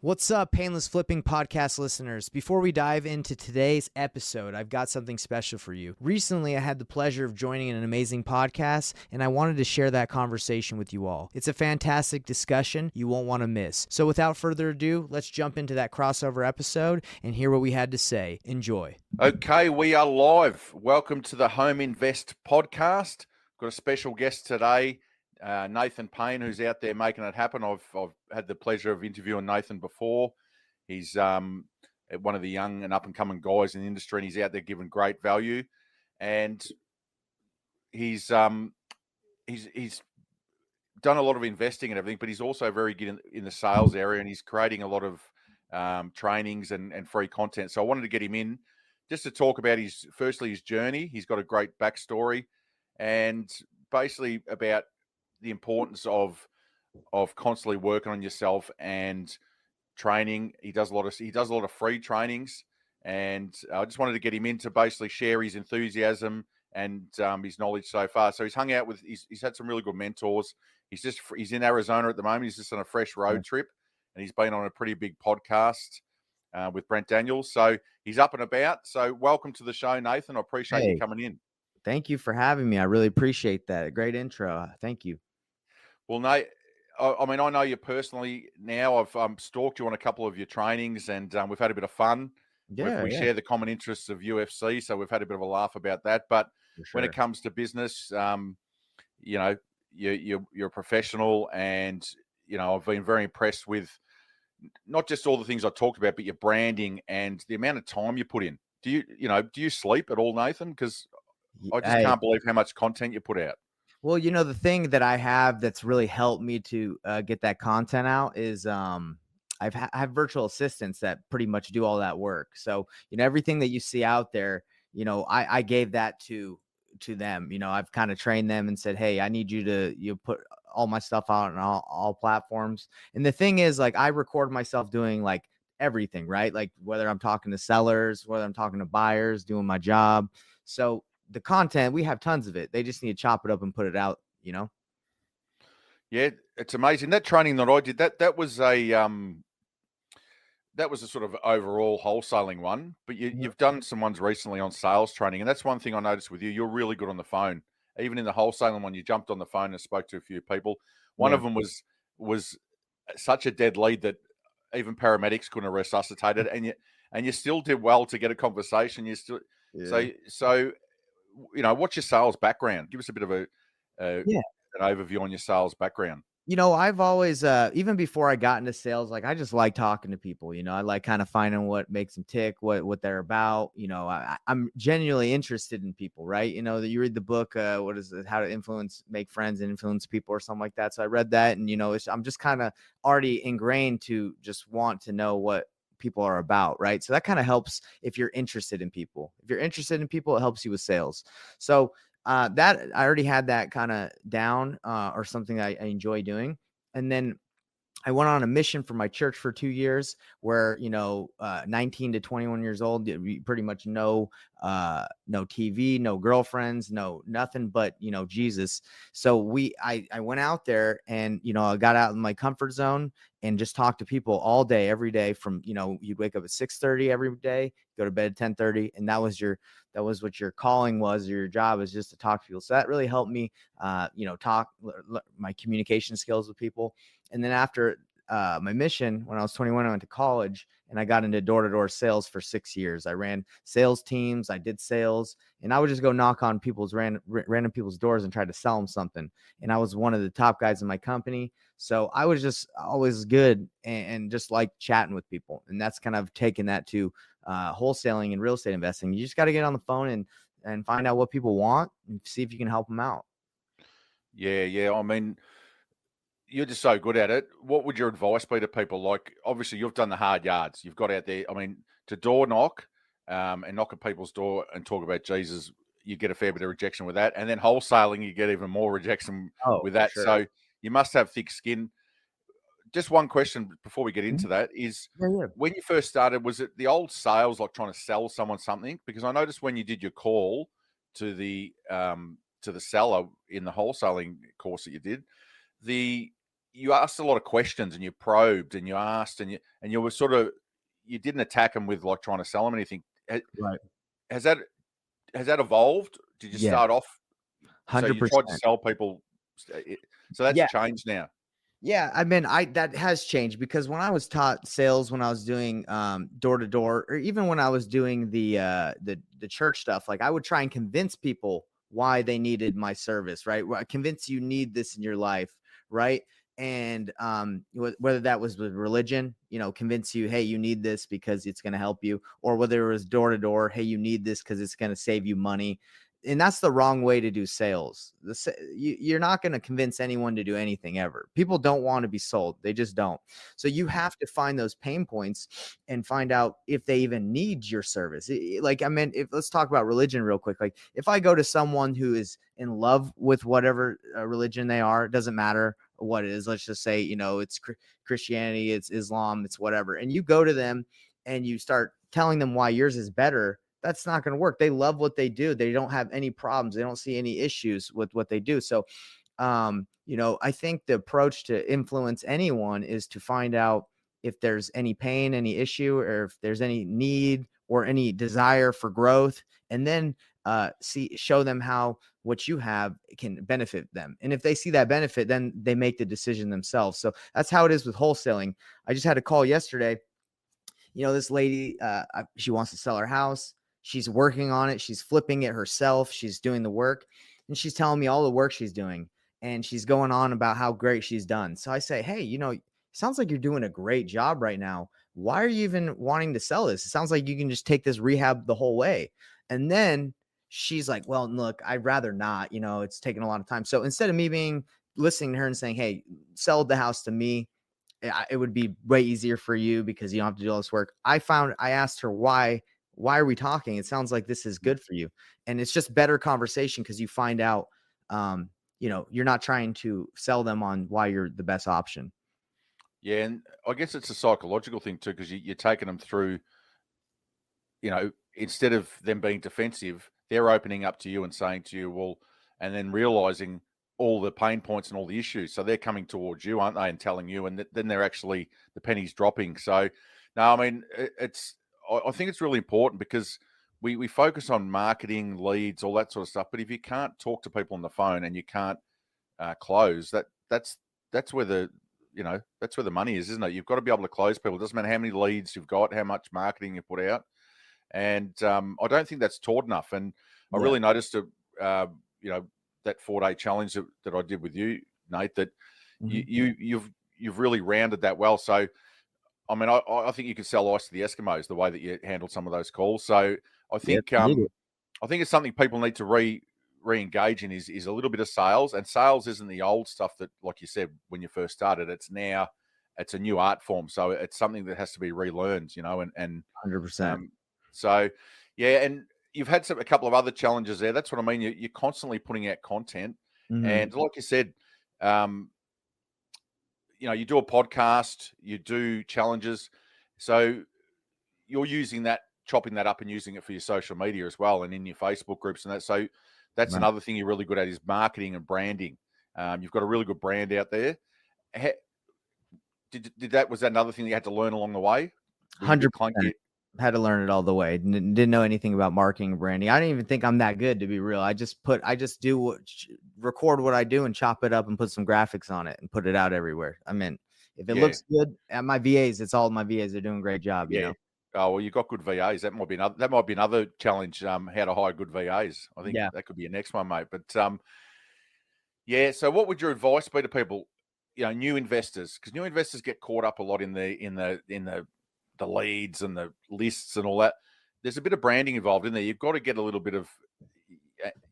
What's up, Painless Flipping podcast listeners? Before we dive into today's episode, I've got something special for you. Recently, I had the pleasure of joining an amazing podcast, and I wanted to share that conversation with you all. It's a fantastic discussion you won't want to miss. So without further ado, let's jump into that crossover episode and hear what we had to say. Enjoy. Okay, we are live. Welcome to the Home Invest podcast. Got a special guest today, Nathan Payne, who's out there making it happen. I've had the pleasure of interviewing Nathan before. He's one of the young and up and coming guys in the industry, and he's out there giving great value. And he's done a lot of investing and everything, but he's also very good in the sales area, and he's creating a lot of trainings and free content. So I wanted to get him in just to talk about his journey. He's got a great backstory, and basically about the importance of constantly working on yourself and training. He does a lot of free trainings, and I just wanted to get him in to basically share his enthusiasm and his knowledge so far. So he's hung out with, he's had some really good mentors. He's in Arizona at the moment. He's just on a fresh road trip, and he's been on a pretty big podcast with Brent Daniels. So he's up and about. So welcome to the show, Nathan. I appreciate you coming in. Thank you for having me. I really appreciate that. Great intro. Thank you. Well, Nate, I mean, I know you personally now. I've stalked you on a couple of your trainings, and we've had a bit of fun. We share the common interests of UFC, so we've had a bit of a laugh about that. But when it comes to business, you know, you're a professional, and I've been very impressed with not just all the things I talked about, but your branding and the amount of time you put in. Do you sleep at all, Nathan? Because I just can't believe how much content you put out. Well, the thing that I have that's really helped me to get that content out is I have virtual assistants that pretty much do all that work. So, everything that you see out there, I gave that to them. I've kind of trained them and said, hey, I need you to put all my stuff out on all platforms. And the thing is, like, I record myself doing like everything, right? Like whether I'm talking to sellers, whether I'm talking to buyers, doing my job. So the content, we have tons of it. They just need to chop it up and put it out, Yeah, it's amazing. That training that I did, that was a sort of overall wholesaling one, but you've done some ones recently on sales training, and that's one thing I noticed with you. You're really good on the phone. Even in the wholesaling one, you jumped on the phone and spoke to a few people. One of them was such a dead lead that even paramedics couldn't have resuscitated, and you still did well to get a conversation. You still so what's your sales background? Give us a bit of an overview on your sales background. I've always, even before I got into sales, like I just like talking to people. I like kind of finding what makes them tick, what they're about. I'm genuinely interested in people, right? That you read the book, what is it, How to Make Friends and Influence People, or something like that. So I read that, and I'm just kind of already ingrained to just want to know what people are about, right? So that kind of helps if you're interested in people. If you're interested in people, it helps you with sales. So that I already had that kind of down, or something I enjoy doing. And then I went on a mission for my church for 2 years where, 19 to 21 years old, you pretty much no TV, no girlfriends, no nothing but, Jesus. So I went out there and, I got out in my comfort zone and just talked to people all day, every day from, you'd wake up at 6:30 every day, go to bed at 10:30. And that was what your calling was, or your job is just to talk to people. So that really helped me, talk my communication skills with people. And then after my mission, when I was 21, I went to college and I got into door-to-door sales for 6 years. I ran sales teams, I did sales, and I would just go knock on random people's doors and try to sell them something. And I was one of the top guys in my company. So I was just always good and just like chatting with people. And that's kind of taken that to wholesaling and real estate investing. You just got to get on the phone and find out what people want and see if you can help them out. Yeah. I mean, you're just so good at it. What would your advice be to people? Like, obviously, you've done the hard yards. You've got out there. I mean, to door knock and knock at people's door and talk about Jesus, you get a fair bit of rejection with that. And then wholesaling, you get even more rejection with that. Sure. So you must have thick skin. Just one question before we get into that is, when you first started, was it the old sales, like trying to sell someone something? Because I noticed when you did your call to the seller in the wholesaling course that you did, you asked a lot of questions and you probed and you asked and you were sort of, you didn't attack them with like trying to sell them anything. Right. Has that has that evolved? Did you Yeah. start off so you tried to 100%. sell people? So that's Yeah. changed now. Yeah, I mean, I that has changed because when I was taught sales, when I was doing door to door, or even when I was doing the church stuff, like I would try and convince people why they needed my service, right? Convince you need this in your life, right? And whether that was with religion, convince you, hey, you need this because it's going to help you, or whether it was door to door, hey, you need this because it's going to save you money. And that's the wrong way to do sales. You're not going to convince anyone to do anything ever. People don't want to be sold. They just don't. So you have to find those pain points and find out if they even need your service. Like, I mean, let's talk about religion real quick. Like if I go to someone who is in love with whatever religion they are, it doesn't matter what it is. Let's just say, it's Christianity, it's Islam, it's whatever. And you go to them and you start telling them why yours is better. That's not going to work. They love what they do. They don't have any problems. They don't see any issues with what they do. So, I think the approach to influence anyone is to find out if there's any pain, any issue, or if there's any need or any desire for growth, and then show them how what you have can benefit them. And if they see that benefit, then they make the decision themselves. So that's how it is with wholesaling. I just had a call yesterday. This lady, she wants to sell her house. She's working on it. She's flipping it herself. She's doing the work, and she's telling me all the work she's doing, and she's going on about how great she's done. So I say, hey, it sounds like you're doing a great job right now. Why are you even wanting to sell this? It sounds like you can just take this rehab the whole way. And then she's like, well, look, I'd rather not, it's taking a lot of time. So instead of me listening to her and saying, hey, sell the house to me, it would be way easier for you because you don't have to do all this work. I asked her, why are we talking? It sounds like this is good for you. And it's just better conversation because you find out, you're not trying to sell them on why you're the best option. Yeah. And I guess it's a psychological thing too, because you're taking them through, instead of them being defensive, they're opening up to you and saying to you, well, and then realizing all the pain points and all the issues. So they're coming towards you, aren't they, and telling you, and then they're actually, the penny's dropping. So, no, I mean, I think it's really important because we focus on marketing, leads, all that sort of stuff. But if you can't talk to people on the phone and you can't close, that's where that's where the money is, isn't it? You've got to be able to close people. It doesn't matter how many leads you've got, how much marketing you put out. And I don't think that's taught enough. And I really noticed that 4-day challenge that I did with you, Nate, that you've really rounded that well. So, I mean, I think you could sell ice to the Eskimos the way that you handled some of those calls. So I think I think it's something people need to re-engage in is a little bit of sales. And sales isn't the old stuff that, like you said, when you first started. It's a new art form. So it's something that has to be relearned, and 100%. So, yeah, and you've had a couple of other challenges there. That's what I mean. You're constantly putting out content, and like you said, you do a podcast, you do challenges, so you're using that, chopping that up, and using it for your social media as well, and in your Facebook groups and that. So that's another thing you're really good at is marketing and branding. You've got a really good brand out there. Was that another thing that you had to learn along the way? 100%. Had to learn it all the way. Didn't know anything about marketing and branding. I didn't even think I'm that good, to be real. I just record what I do and chop it up and put some graphics on it and put it out everywhere. I mean, if it looks good at my VAs, it's all my VAs. They're doing a great job. Yeah. Oh, well, you've got good VAs. That might be another challenge. How to hire good VAs. I think that could be your next one, mate. But so what would your advice be to people, new investors? Because new investors get caught up a lot in the leads and the lists and all that. There's a bit of branding involved in there. You've got to get a little bit of,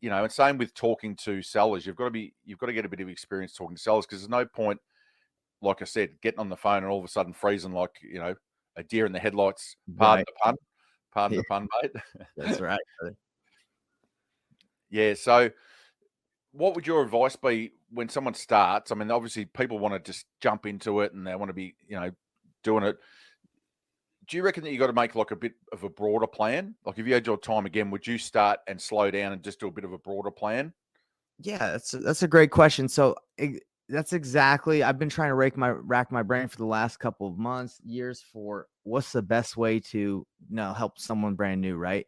and same with talking to sellers. You've got to get a bit of experience talking to sellers, because there's no point, like I said, getting on the phone and all of a sudden freezing like, a deer in the headlights. Pardon the pun, mate. That's right. Yeah. So what would your advice be when someone starts? I mean, obviously people want to just jump into it and they want to be, doing it. Do you reckon that you got to make like a bit of a broader plan? Like if you had your time again, would you start and slow down and just do a bit of a broader plan? Yeah, that's a great question. So That's exactly. I've been trying to rack my brain for the last couple of months, years, for what's the best way to, help someone brand new, right?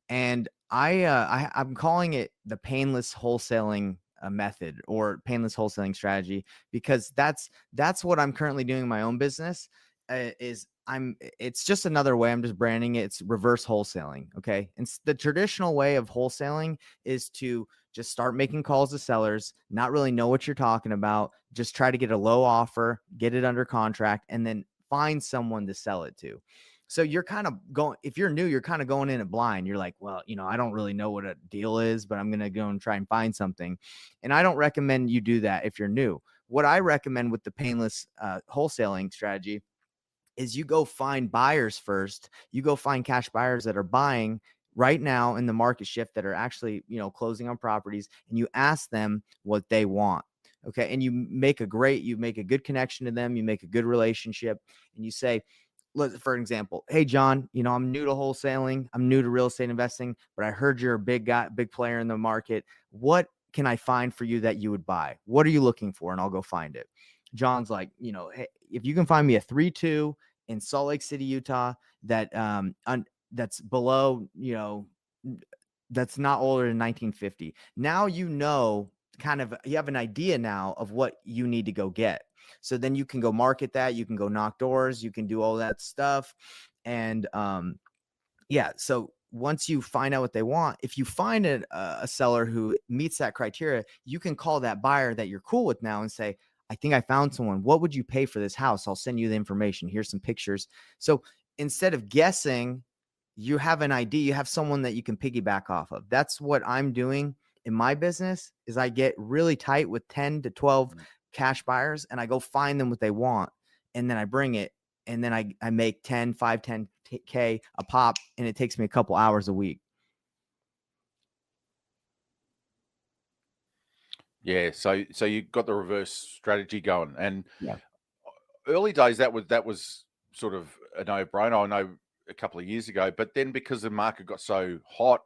And I'm calling it the painless wholesaling method, or painless wholesaling strategy, because that's what I'm currently doing in my own business. Is I'm It's just another way. I'm just branding it. It's reverse wholesaling. Okay, and the traditional way of wholesaling is to just start making calls to sellers, not really know what you're talking about, just try to get a low offer, get it under contract, and then find someone to sell it to. So you're kind of going, if you're new, you're kind of going in it blind. You're like, well, I don't really know what a deal is, but I'm going to go and try and find something. And I don't recommend you do that if you're new. What I recommend with the painless wholesaling strategy is you go find buyers first. You go find cash buyers that are buying right now in the market shift, that are actually, closing on properties, and you ask them what they want. Okay. And you make a good connection to them. You make a good relationship, and you say, for example, hey, John, I'm new to wholesaling. I'm new to real estate investing, but I heard you're a big guy, big player in the market. What can I find for you that you would buy? What are you looking for? And I'll go find it. John's like, hey, if you can find me a 3-2 in Salt Lake City, Utah, that's below, that's not older than 1950. Now, kind of, you have an idea now of what you need to go get. So then you can go market that, you can go knock doors, you can do all that stuff. And yeah, so once you find out what they want, if you find a seller who meets that criteria, you can call that buyer that you're cool with now and say, I think I found someone. What would you pay for this house? I'll send you the information. Here's some pictures. So instead of guessing, you have an idea. You have someone that you can piggyback off of. That's what I'm doing in my business. Is I get really tight with 10 to 12 cash buyers, and I go find them what they want, and then I bring it, and then I make 10K a pop, and it takes me a couple hours a week. Yeah, so you got the reverse strategy going, and Yeah. early days that was sort of a no-brainer. I know a couple of years ago, but then because the market got so hot,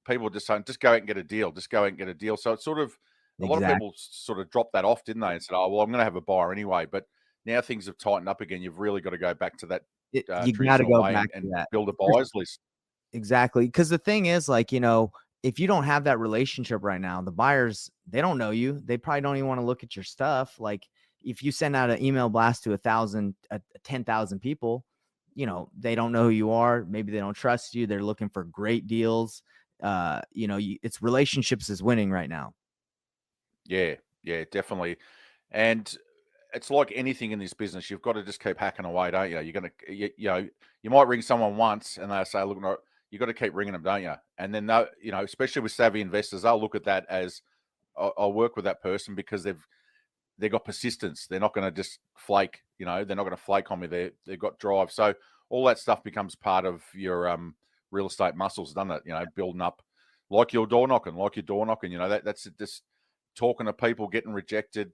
people were just saying, just go out and get a deal, just go out and get a deal. So it's sort of a lot of Exactly. people sort of dropped that off, didn't they? And said, oh, well, I'm going to have a buyer anyway. But now things have tightened up again. You've really got to go back to that You got to traditional go way back to and that. build a buyers list. Exactly. Because the thing is, like, if you don't have that relationship right now, the buyers, they don't know you. They probably don't even want to look at your stuff. Like, if you send out an email blast to 10,000 people, they don't know who you are. Maybe they don't trust you. They're looking for great deals. It's relationships is winning right now. Yeah, yeah, definitely. And it's like anything in this business. You've got to just keep hacking away, don't you? You're gonna, you might ring someone once, and they say, "Look, no, you got to keep ringing them, don't you?" And then, especially with savvy investors, they'll look at that as, I'll work with that person because they've got persistence. They're not going to just flake. They're not going to flake on me. They've got drive. So all that stuff becomes part of your real estate muscles, doesn't it? Building up, like your door knocking. That's just talking to people, getting rejected,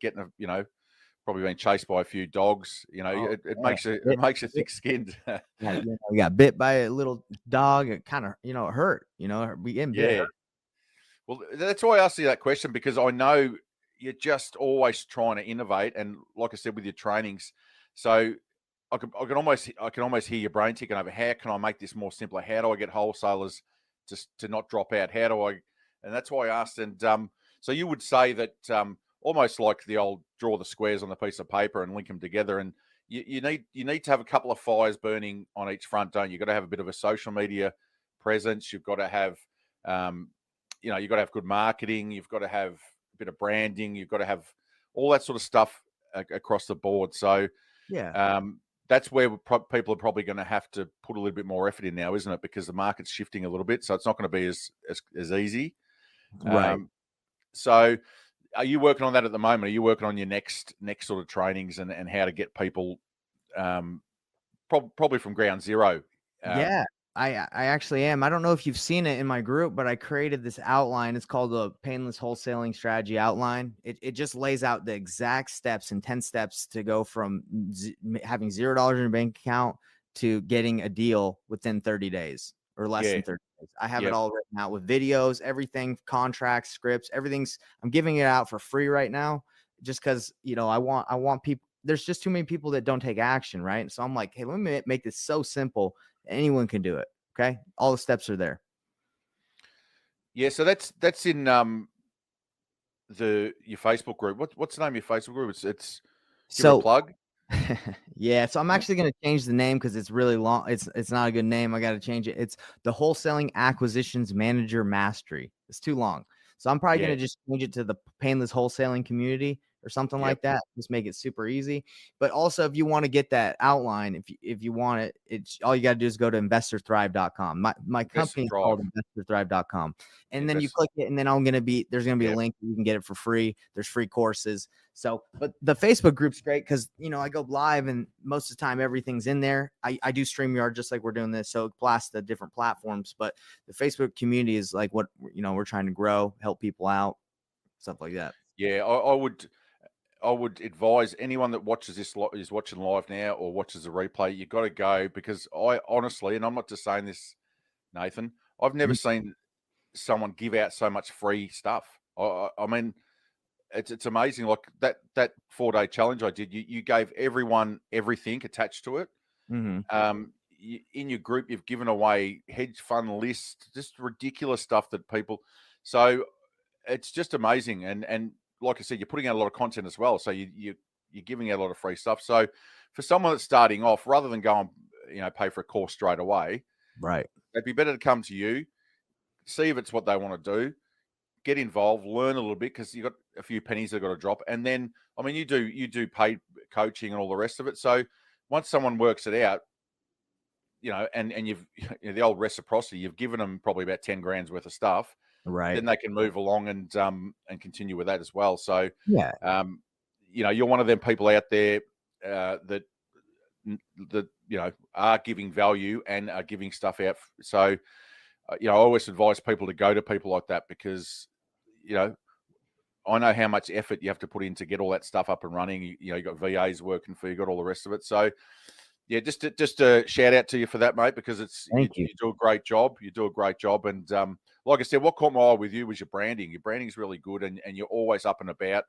probably being chased by a few dogs. Oh, It yeah. makes it makes you thick skinned. Yeah, you got bit by a little dog. It kind of, it hurt. We getting bit. Yeah. Well, that's why I asked you that question, because I know you're just always trying to innovate, and like I said, with your trainings, so I can almost hear your brain ticking over. How can I make this more simpler? How do I get wholesalers to not drop out? How do I? And that's why I asked. And so you would say that almost like the old draw the squares on the piece of paper and link them together, and you need to have a couple of fires burning on each front, don't you? You've got to have a bit of a social media presence. You've got to have um, you've got to have good marketing. You've got to have a bit of branding. You've got to have all that sort of stuff across the board. So Yeah. that's where people are probably going to have to put a little bit more effort in now, isn't it? Because the market's shifting a little bit, so it's not going to be as easy. Right. So, are you working on that at the moment? Are you working on your next sort of trainings and how to get people probably from ground zero? Yeah, I actually am. I don't know if you've seen it in my group, but I created this outline. It's called the Painless Wholesaling Strategy Outline. It just lays out the exact steps and 10 steps to go from having $0 in your bank account to getting a deal within 30 days or less Yeah, than 30 days. I have it yep, all written out with videos, everything, contracts, scripts, everything's. I'm giving it out for free right now. just because, I want people. There's just too many people that don't take action, right? So I'm like, hey, let me make this so simple. Anyone can do it. Okay. All the steps are there. Yeah, so that's in your Facebook group. What's the name of your Facebook group? It's give her a So plug. yeah, so I'm Yeah. actually going to change the name because it's really long. It's not a good name. I got to change it. It's the Wholesaling Acquisitions Manager Mastery. It's too long. So I'm probably going Yeah. to just change it to the Painless Wholesaling Community or something Yep. like that. Just make it super easy. But also, if you want to get that outline, if you want it, it's all you got to do is go to investorthrive.com. My Investor company is Thrive. called investorthrive.com. And then you Investor. click it, and then there's going to be a Yep. link. You can get it for free. There's free courses. So, but the Facebook group's great because, I go live and most of the time everything's in there. I do StreamYard just like we're doing this. So it blasts the different platforms, but the Facebook community is like what, we're trying to grow, help people out, stuff like that. Yeah, I would advise anyone that watches this is watching live now or watches the replay. You got to go, because I honestly, and I'm not just saying this, Nathan, I've never Mhm. seen someone give out so much free stuff. I mean, it's amazing. Like that 4-day challenge I did, you gave everyone everything attached to it. Mhm. In your group, you've given away hedge fund list, just ridiculous stuff that people. So it's just amazing, and like I said, you're putting out a lot of content as well. So you're giving out a lot of free stuff. So for someone that's starting off, rather than go and pay for a course straight away, Right. it'd be better to come to you, see if it's what they want to do, get involved, learn a little bit, because you've got a few pennies they've got to drop. And then, I mean, you do paid coaching and all the rest of it. So once someone works it out, and you've the old reciprocity, you've given them probably about 10 grand's worth of stuff, Right. then they can move along and continue with that as well. So, Yeah. um, you're one of them people out there that are giving value and are giving stuff out. So, I always advise people to go to people like that, because I know how much effort you have to put in to get all that stuff up and running. You got VAs working for you, got all the rest of it. So, yeah, just a shout out to you for that, mate, because you Thank you. do a great job. You do a great job, and like I said, what caught my eye with you was your branding. Your branding is really good, and you're always up and about.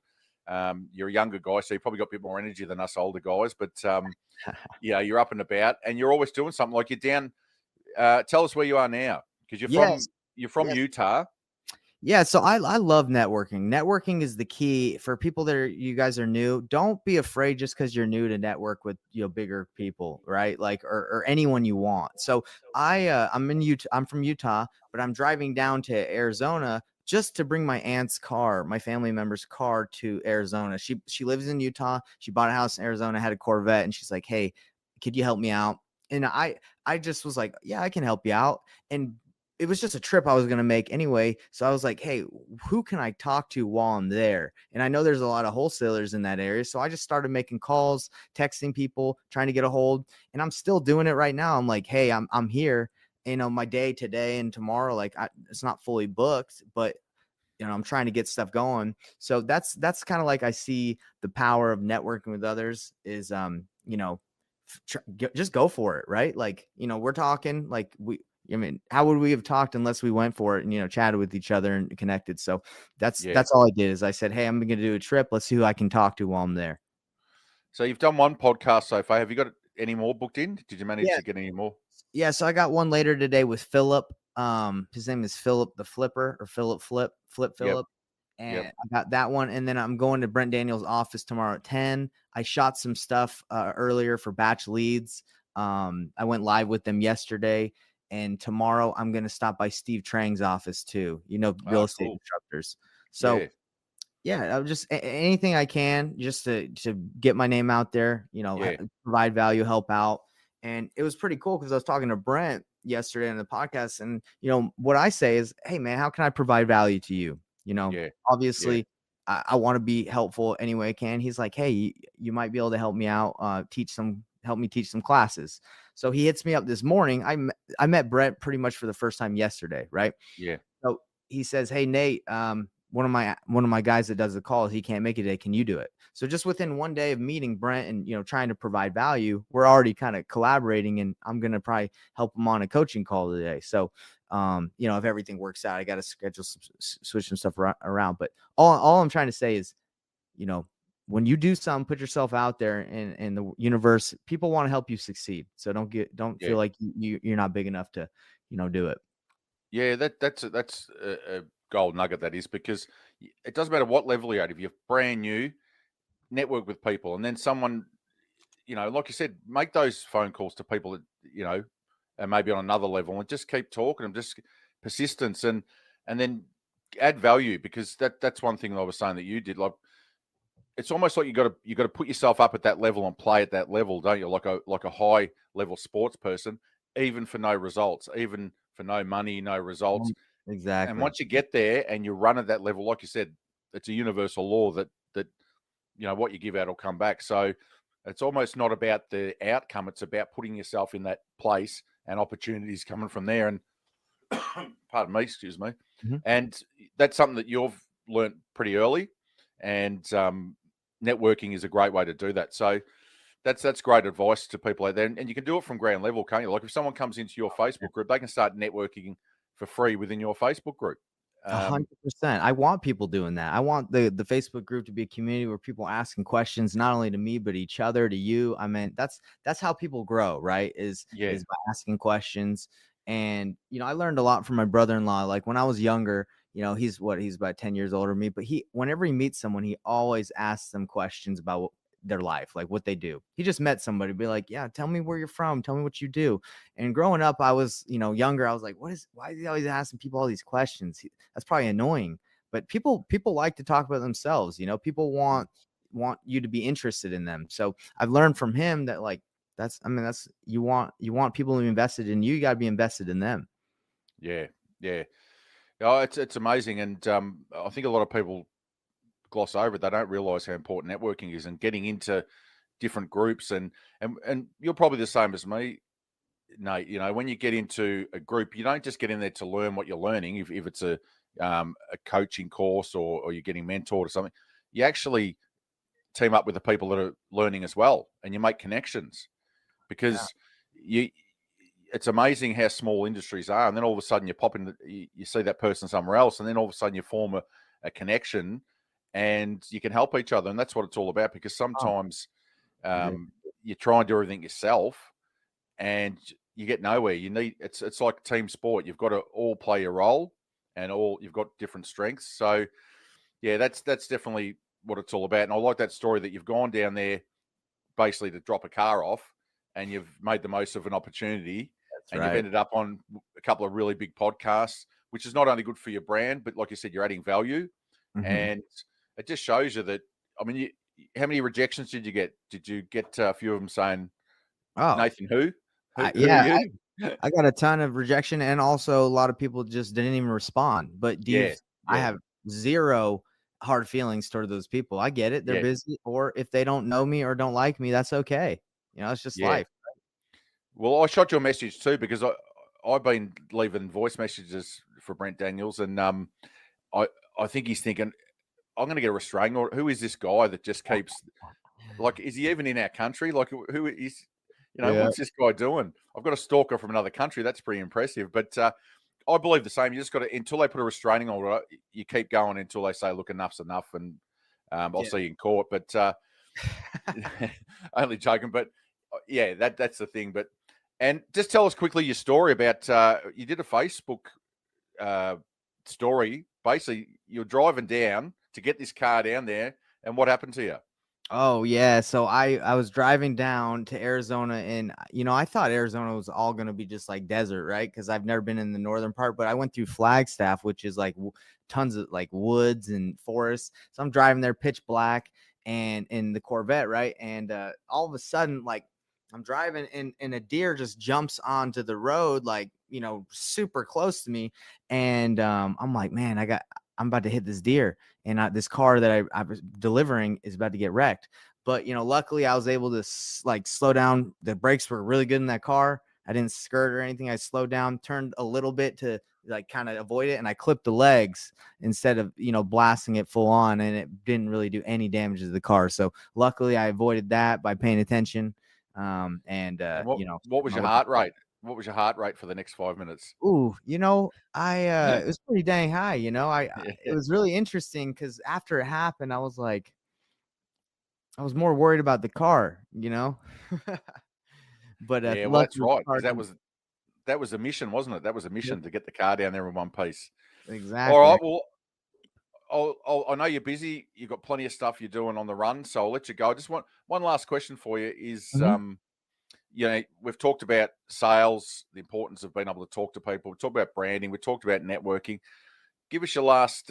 You're a younger guy, so you probably got a bit more energy than us older guys. But yeah, you're up and about, and you're always doing something. Like you're down. Tell us where you are now, because Yes. you're from Yes. Utah. Yeah, so I love networking. Networking is the key for people that you guys are new. Don't be afraid just because you're new to network with bigger people, right? Like or anyone you want. So I'm in Utah. I'm from Utah, but I'm driving down to Arizona just to bring my aunt's car, my family member's car to Arizona. She lives in Utah. She bought a house in Arizona, had a Corvette, and she's like, "Hey, could you help me out?" And I just was like, "Yeah, I can help you out." And it was just a trip I was going to make anyway. So I was like, hey, who can I talk to while I'm there? And I know there's a lot of wholesalers in that area. So I just started making calls, texting people, trying to get a hold. And I'm still doing it right now. I'm like, hey, I'm here. My day today and tomorrow, like it's not fully booked, but I'm trying to get stuff going. So that's kind of like I see the power of networking with others is, just go for it. Right. Like, we're talking like I mean, how would we have talked unless we went for it and, chatted with each other and connected? So Yeah. that's all I did is I said, hey, I'm going to do a trip. Let's see who I can talk to while I'm there. So you've done one podcast so far. Have you got any more booked in? Did you manage Yeah. to get any more? Yeah. So I got one later today with Philip. His name is Philip the Flipper or Flip Yep. Philip. Yep. And I got that one. And then I'm going to Brent Daniels' office tomorrow at 10. I shot some stuff earlier for Batch Leads. I went live with them yesterday. And tomorrow I'm going to stop by Steve Trang's office too, real estate Cool. instructors. Yeah. So yeah, I'm just anything I can just to get my name out there, Yeah. provide value, help out. And it was pretty cool because I was talking to Brent yesterday on the podcast, and what I say is, hey man, how can I provide value to you? Yeah. Yeah. Obviously, I want to be helpful any way I can. He's like, hey, you might be able to help me out, help me teach some classes. So he hits me up this morning. I met Brent pretty much for the first time yesterday, right? Yeah. So he says, hey Nate, one of my guys that does the calls, he can't make it today. Can you do it? So just within one day of meeting Brent and trying to provide value, we're already kind of collaborating, and I'm gonna probably help him on a coaching call today. So if everything works out, I got to schedule switch some stuff around. But all I'm trying to say is, when you do something, put yourself out there in the universe. People want to help you succeed. So don't Yeah. feel like you're not big enough to, do it. Yeah, that's a gold nugget that is, because it doesn't matter what level you're at. If you're brand new, network with people, and then someone, like you said, make those phone calls to people that and maybe on another level, and just keep talking. And just persistence, and then add value, because that's one thing I was saying that you did. Like, it's almost like you got to put yourself up at that level and play at that level, don't you? Like a high level sports person, even for no results, even for no money, no results. And Exactly. once you get there and you run at that level, like you said, it's a universal law that what you give out will come back. So it's almost not about the outcome; it's about putting yourself in that place and opportunities coming from there. And pardon me, excuse me. Mhm. And that's something that you've learnt pretty early, and networking is a great way to do that. So that's great advice to people out there, and you can do it from ground level, can't you? Like, if someone comes into your Facebook group, they can start networking for free within your Facebook group. Um, 100%. I want people doing that. I want the Facebook group to be a community where people are asking questions, not only to me, but each other, to you. I mean, that's how people grow, right? yeah, Is by asking questions. And, I learned a lot from my brother-in-law. Like when I was younger, he's about 10 years older than me, but whenever he meets someone, he always asks them questions about their life, like what they do. He just met somebody, be like, yeah, tell me where you're from, tell me what you do. And growing up, I was, younger. I was like, why is he always asking people all these questions? That's probably annoying. But people like to talk about themselves. People want you to be interested in them. So I've learned from him that, like, that's you want people to be invested in you. You got to be invested in them. yeah, yeah. Oh, it's amazing, and I think a lot of people gloss over it. They don't realize how important networking is, and getting into different groups, and you're probably the same as me, Nate. When you get into a group, you don't just get in there to learn what you're learning. If it's a coaching course, or you're getting mentored or something, you actually team up with the people that are learning as well, and you make connections, Yeah. because you it's amazing how small industries are, and then all of a sudden you pop in, you see that person somewhere else, and then all of a sudden you form a connection, and you can help each other, and that's what it's all about. Because Oh, sometimes agree. you try and do everything yourself, and you get nowhere. It's like team sport. You've got to all play a role, and all you've got different strengths. So yeah, that's definitely what it's all about. And I like that story that you've gone down there basically to drop a car off, and you've made the most of an opportunity, That's and you've right. ended up on a couple of really big podcasts, which is not only good for your brand, but like you said, you're adding value. Hmm. And it just shows you that, I mean, how many rejections did you get? Did you get a few of them saying, Oh, Nathan, who are yeah. you? I got a ton of rejection, and also a lot of people just didn't even respond. But Yeah, I yeah, have zero hard feelings toward those people. I get it. They're yeah, busy, or if they don't know me or don't like me, that's okay. It's just yeah. life. Well, I shot your message too, because I've been leaving voice messages for Brent Daniels, and I I think he's thinking, I'm going to get a restraining order. Who is this guy that just keeps, like, is he even in our country? Like, who is, Yeah. what's this guy doing? I've got a stalker from another country. That's pretty impressive. But I believe the same. You just got to, until they put a restraining order, you keep going until they say, look, enough's enough, and I'll Yeah. see you in court. But only joking. But yeah, that's the thing. But, and just tell us quickly your story about, you did a Facebook uh, story. Basically, you're driving down to get this car down there, and what happened to you? Oh yeah, so I was driving down to Arizona, and I thought Arizona was all gonna be just like desert, right? Because I've never been in the northern part, but I went through Flagstaff, which is like tons of like woods and forests. So I'm driving there, pitch black, and in the Corvette, right? And all of a sudden, like I'm driving, and a deer just jumps onto the road, like super close to me, and I'm like, man, I'm about to hit this deer, and this car that I was delivering is about to get wrecked. But luckily I was able to like slow down. The brakes were really good in that car. I didn't skirt or anything. I slowed down, turned a little bit to like kind of avoid it, and I clipped the legs instead of blasting it full on, and it didn't really do any damage to the car. So luckily I avoided that by paying attention. And And what was your heart rate? What was your heart rate for the next 5 minutes? Ooh, I it was pretty dang high. It Yeah, was really interesting because after it happened, I was like, I was more worried about the car, but Yeah, well, that's luckily the right, car because didn't. that was a mission, wasn't it? That was a Yep, mission to get the car down there in one piece. All exactly. right, well, I know you're busy. You've got plenty of stuff you're doing on the run, so I'll let you go. I just want one last question for you is, Mhm. we've talked about sales, the importance of being able to talk to people. We talked about branding. We talked about networking. Give us your last,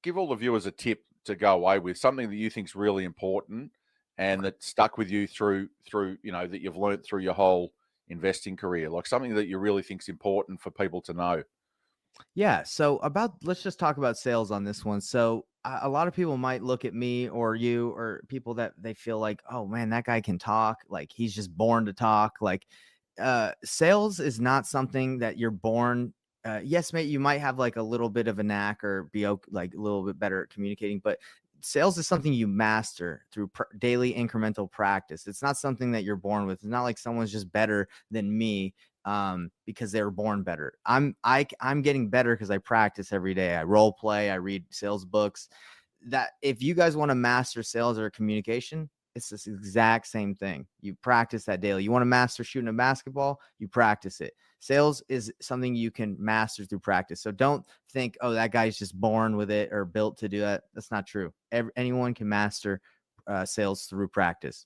give all the viewers a tip to go away with, something that you think is really important and Okay. that stuck with you through, that you've learned through your whole investing career, like something that you really think is important for people to know. Yeah. So let's just talk about sales on this one. So a lot of people might look at me or you or people that they feel like, oh man, that guy can talk. Like he's just born to talk. Like sales is not something that you're born. Yes, mate, you might have like a little bit of a knack or be like a little bit better at communicating, but sales is something you master through daily incremental practice. It's not something that you're born with. It's not like someone's just better than me because they were born better. I'm getting better because I practice every day. I role play, I read sales books. That if you guys want to master sales or communication, it's this exact same thing. You practice that daily. You want to master shooting a basketball, you practice it. Sales is something you can master through practice. So don't think, oh, that guy's just born with it or built to do that. That's not true. Anyone can master sales through practice.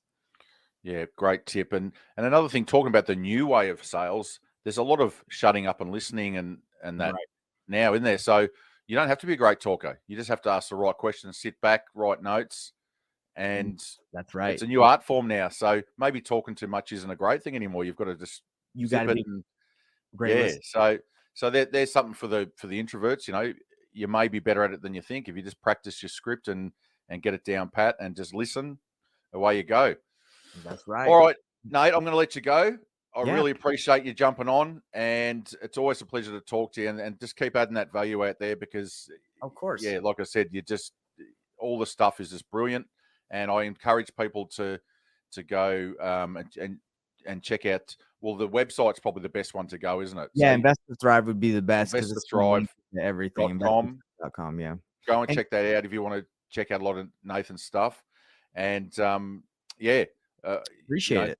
Yeah, great tip. And another thing, talking about the new way of sales, there's a lot of shutting up and listening and that Right. now in there. So you don't have to be a great talker. You just have to ask the right questions, sit back, write notes, and That's it's right. a new art form now. So maybe talking too much isn't a great thing anymore. You've got to just You got zip to it be and great yeah. listener. So there's something for the introverts. You may be better at it than you think if you just practice your script and get it down pat and just listen. Away you go. That's All right. right, Nate, I'm going to let you go. I Yeah, really appreciate you jumping on, and it's always a pleasure to talk to you. And just keep adding that value out there because, of course. yeah, like I said, all the stuff is just brilliant, and I encourage people to go and check out. Well, the website's probably the best one to go, isn't it? Yeah, So Investor Thrive would be the best because it's gonna link to everything. investorthrive.com. Investorthrive.com, yeah. Go and And check that out if you want to check out a lot of Nathan's stuff. And yeah, you appreciate know, it.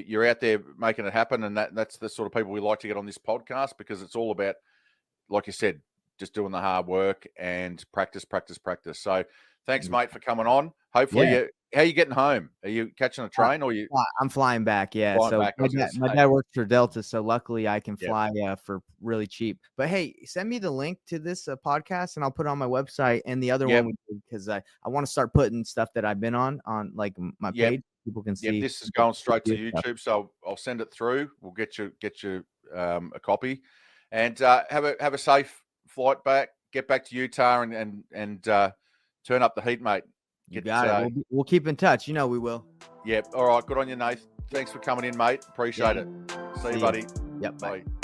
you're out there making it happen, and that's the sort of people we like to get on this podcast because it's all about, like you said, just doing the hard work and practice, practice, practice. So, thanks, Mm, mate, for coming on. Hopefully, yeah. how are you getting home? Are you catching a Uh, train or are you I'm flying back, yeah. flying So back? I was going to my say, dad works for Delta, so luckily I can yep, fly for really cheap. But hey, send me the link to this podcast and I'll put it on my website and the other one yep, we did because I want to start putting stuff that I've been on like my yep, page. People can yep. see This is going straight to good stuff. YouTube, so I'll send it through. We'll get you a copy, and have a safe flight back. Get back to Utah and turn up the heat, mate. You Get got it. We'll keep in touch. You know we will. Yep. All right. Good on you, Nate. Thanks for coming in, mate. Yeah. Appreciate it. See you, See ya. buddy. Yep. Bye. Bye.